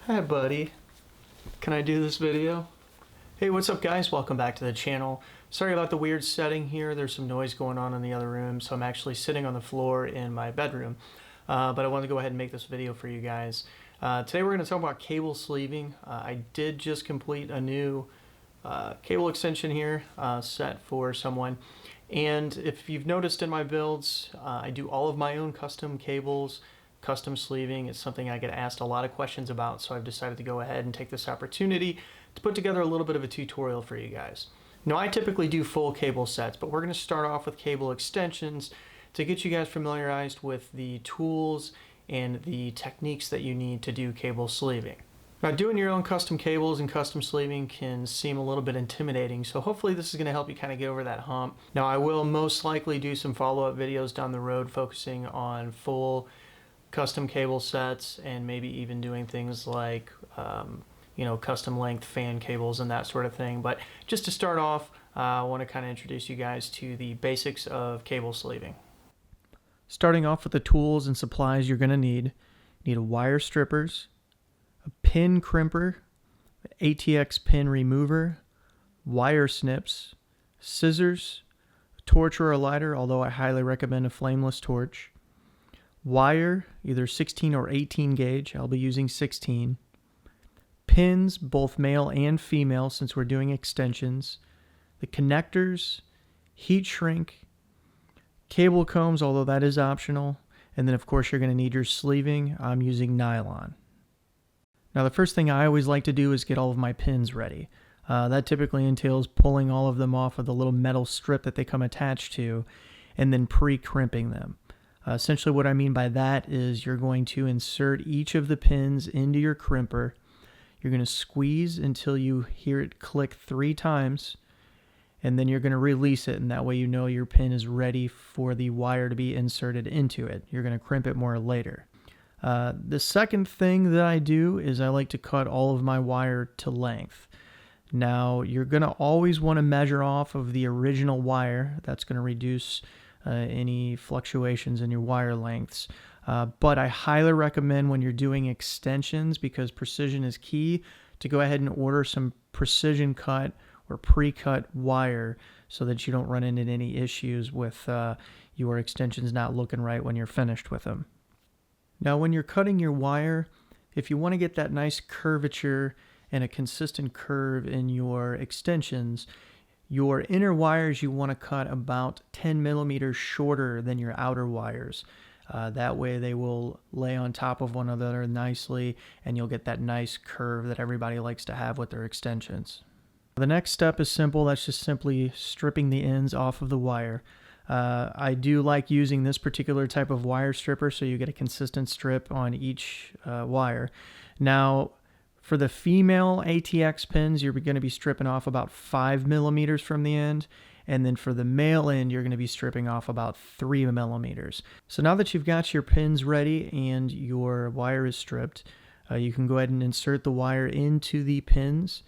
Hi buddy, can I do this video? Hey, what's up guys? Welcome back to the channel. Sorry about the weird setting here. There's some noise going on in the other room, so I'm actually sitting on the floor in my bedroom. But I wanted to go ahead and make this video for you guys. Today we're going to talk about cable sleeving. I did just complete a new cable extension here set for someone. And if you've noticed in my builds, I do all of my own custom cables. Custom sleeving is something I get asked a lot of questions about, so I've decided to go ahead and take this opportunity to put together a little bit of a tutorial for you guys. Now, I typically do full cable sets, but we're going to start off with cable extensions to get you guys familiarized with the tools and the techniques that you need to do cable sleeving. Now, doing your own custom cables and custom sleeving can seem a little bit intimidating, so hopefully this is going to help you kind of get over that hump. Now, I will most likely do some follow-up videos down the road focusing on full custom cable sets and maybe even doing things like custom length fan cables and that sort of thing. But just to start off, I want to kind of introduce you guys to the basics of cable sleeving. Starting off with the tools and supplies you're going to need. You need a wire strippers, a pin crimper, an ATX pin remover, wire snips, scissors, a torch or a lighter, although I highly recommend a flameless torch, wire, either 16 or 18 gauge. I'll be using 16. Pins, both male and female, since we're doing extensions. The connectors, heat shrink, cable combs, although that is optional. And then, of course, you're going to need your sleeving. I'm using nylon. Now, the first thing I always like to do is get all of my pins ready. That typically entails pulling all of them off of the little metal strip that they come attached to and then pre-crimping them. Essentially what I mean by that is you're going to insert each of the pins into your crimper. You're going to squeeze until you hear it click 3 times, and then you're going to release it, and that way you know your pin is ready for the wire to be inserted into it. You're going to crimp it more later. The second thing that I do is I like to cut all of my wire to length. Now, you're going to always want to measure off of the original wire. That's going to reduce any fluctuations in your wire lengths. But I highly recommend when you're doing extensions, because precision is key, to go ahead and order some precision cut or pre-cut wire so that you don't run into any issues with your extensions not looking right when you're finished with them. Now, when you're cutting your wire, if you want to get that nice curvature and a consistent curve in your extensions, your inner wires you want to cut about 10 millimeters shorter than your outer wires. That way they will lay on top of one another nicely, and you'll get that nice curve that everybody likes to have with their extensions. The next step is simple. That's just simply stripping the ends off of the wire. I do like using this particular type of wire stripper so you get a consistent strip on each wire. Now, for the female ATX pins, you're going to be stripping off about 5 millimeters from the end. And then for the male end, you're going to be stripping off about 3 millimeters. So now that you've got your pins ready and your wire is stripped, you can go ahead and insert the wire into the pins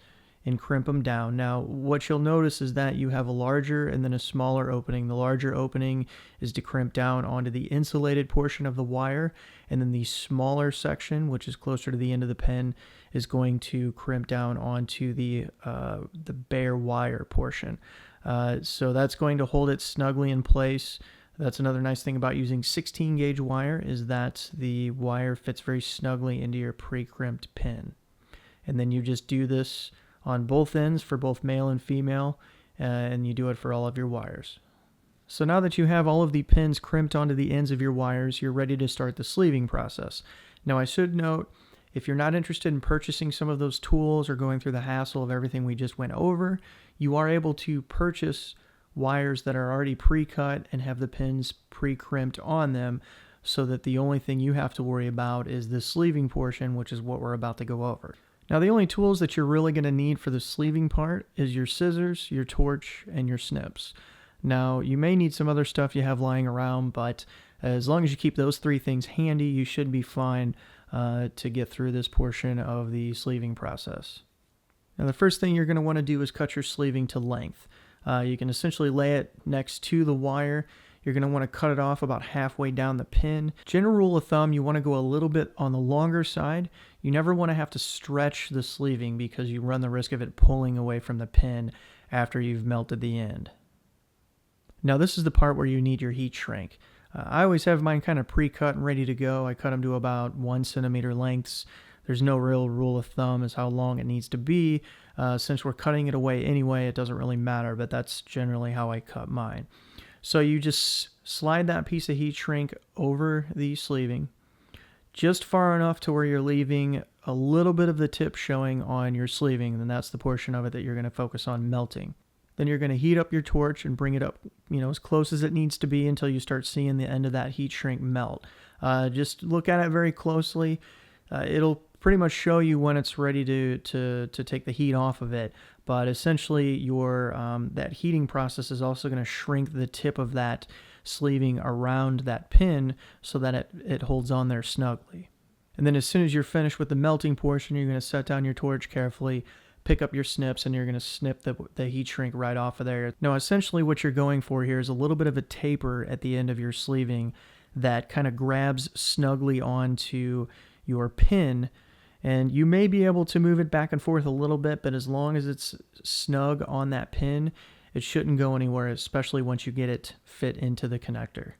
and crimp them down. Now, what you'll notice is that you have a larger and then a smaller opening. The larger opening is to crimp down onto the insulated portion of the wire, and then the smaller section, which is closer to the end of the pin, is going to crimp down onto the bare wire portion. So that's going to hold it snugly in place. That's another nice thing about using 16 gauge wire, is that the wire fits very snugly into your pre-crimped pin. And then you just do this on both ends for both male and female, and you do it for all of your wires. So now that you have all of the pins crimped onto the ends of your wires, you're ready to start the sleeving process. Now, I should note, if you're not interested in purchasing some of those tools or going through the hassle of everything we just went over, you are able to purchase wires that are already pre-cut and have the pins pre-crimped on them, so that the only thing you have to worry about is the sleeving portion, which is what we're about to go over. Now, the only tools that you're really going to need for the sleeving part is your scissors, your torch, and your snips. Now, you may need some other stuff you have lying around, but as long as you keep those 3 things handy, you should be fine to get through this portion of the sleeving process. Now, the first thing you're going to want to do is cut your sleeving to length. You can essentially lay it next to the wire. You're going to want to cut it off about halfway down the pin. General rule of thumb, you want to go a little bit on the longer side. You never want to have to stretch the sleeving because you run the risk of it pulling away from the pin after you've melted the end. Now this is the part where you need your heat shrink. I always have mine kind of pre-cut and ready to go. I cut them to about 1 centimeter lengths. There's no real rule of thumb as how long it needs to be. Since we're cutting it away anyway, it doesn't really matter, but that's generally how I cut mine. So you just slide that piece of heat shrink over the sleeving, just far enough to where you're leaving a little bit of the tip showing on your sleeving, and that's the portion of it that you're going to focus on melting. Then you're going to heat up your torch and bring it up, as close as it needs to be until you start seeing the end of that heat shrink melt. Just look at it very closely. It'll pretty much show you when it's ready to take the heat off of it. But essentially, your that heating process is also going to shrink the tip of that sleeving around that pin so that it holds on there snugly. And then as soon as you're finished with the melting portion, you're going to set down your torch carefully, pick up your snips, and you're going to snip the heat shrink right off of there. Now, essentially what you're going for here is a little bit of a taper at the end of your sleeving that kind of grabs snugly onto your pin, and you may be able to move it back and forth a little bit, but as long as it's snug on that pin, it shouldn't go anywhere, especially once you get it fit into the connector.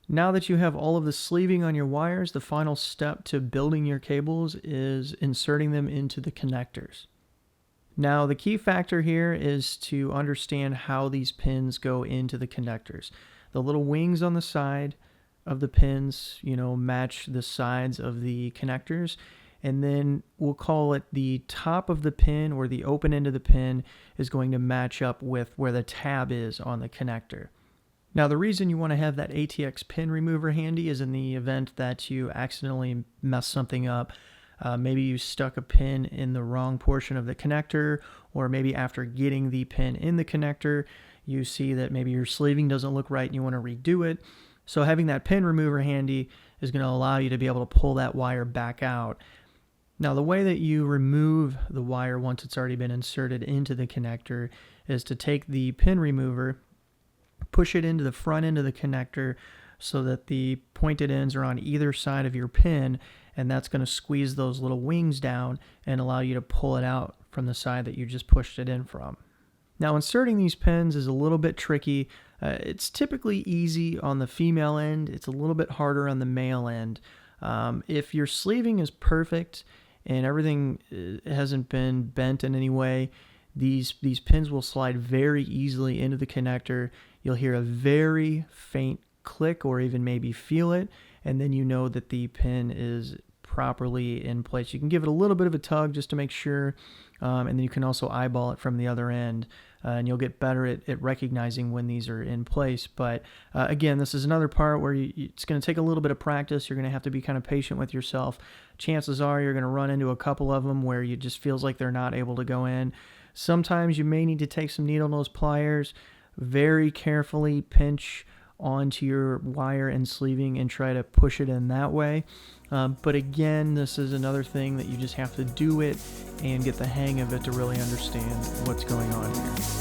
Now that you have all of the sleeving on your wires, the final step to building your cables is inserting them into the connectors. Now, the key factor here is to understand how these pins go into the connectors. The little wings on the side of the pins, match the sides of the connectors, and then we'll call it the top of the pin, or the open end of the pin, is going to match up with where the tab is on the connector. Now, the reason you want to have that ATX pin remover handy is in the event that you accidentally mess something up. Maybe you stuck a pin in the wrong portion of the connector, or maybe after getting the pin in the connector, you see that maybe your sleeving doesn't look right and you want to redo it. So having that pin remover handy is going to allow you to be able to pull that wire back out. Now, the way that you remove the wire once it's already been inserted into the connector is to take the pin remover, push it into the front end of the connector so that the pointed ends are on either side of your pin, and that's going to squeeze those little wings down and allow you to pull it out from the side that you just pushed it in from. Now, inserting these pins is a little bit tricky. It's typically easy on the female end. It's a little bit harder on the male end. If your sleeving is perfect and everything hasn't been bent in any way, these pins will slide very easily into the connector. You'll hear a very faint click, or even maybe feel it, and then you know that the pin is properly in place. You can give it a little bit of a tug just to make sure, and then you can also eyeball it from the other end, and you'll get better at recognizing when these are in place. But again, this is another part where it's going to take a little bit of practice. You're going to have to be kind of patient with yourself. Chances are you're going to run into a couple of them where you just feels like they're not able to go in. Sometimes you may need to take some needle nose pliers, very carefully pinch onto your wire and sleeving and try to push it in that way. But again, this is another thing that you just have to do it and get the hang of it to really understand what's going on here.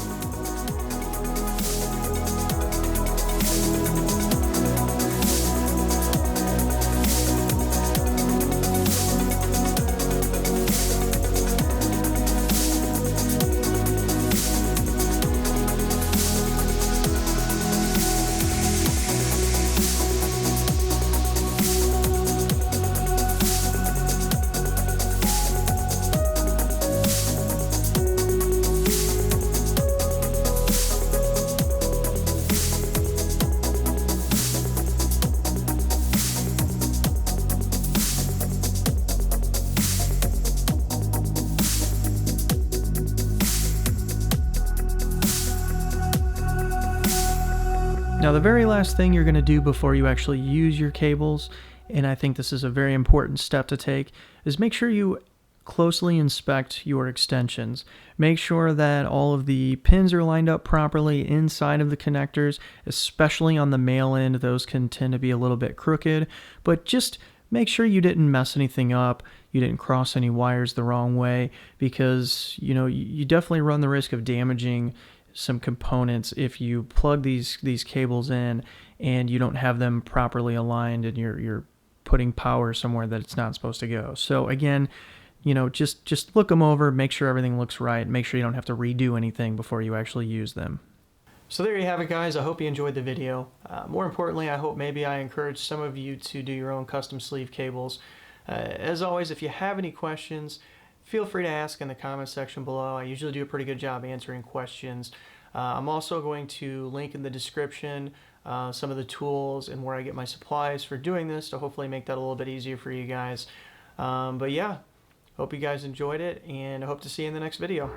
Now, the very last thing you're going to do before you actually use your cables, and I think this is a very important step to take, is make sure you closely inspect your extensions. Make sure that all of the pins are lined up properly inside of the connectors, especially on the male end. Those can tend to be a little bit crooked, but just make sure you didn't mess anything up, you didn't cross any wires the wrong way, because you definitely run the risk of damaging some components if you plug these cables in and you don't have them properly aligned and you're putting power somewhere that it's not supposed to go. So again, you know, just look them over, make sure everything looks right, make sure you don't have to redo anything before you actually use them. So there you have it, guys. I hope you enjoyed the video. More importantly, I hope maybe I encourage some of you to do your own custom sleeve cables. As always, if you have any questions, feel free to ask in the comments section below. I usually do a pretty good job answering questions. I'm also going to link in the description some of the tools and where I get my supplies for doing this to hopefully make that a little bit easier for you guys. But yeah, hope you guys enjoyed it, and I hope to see you in the next video.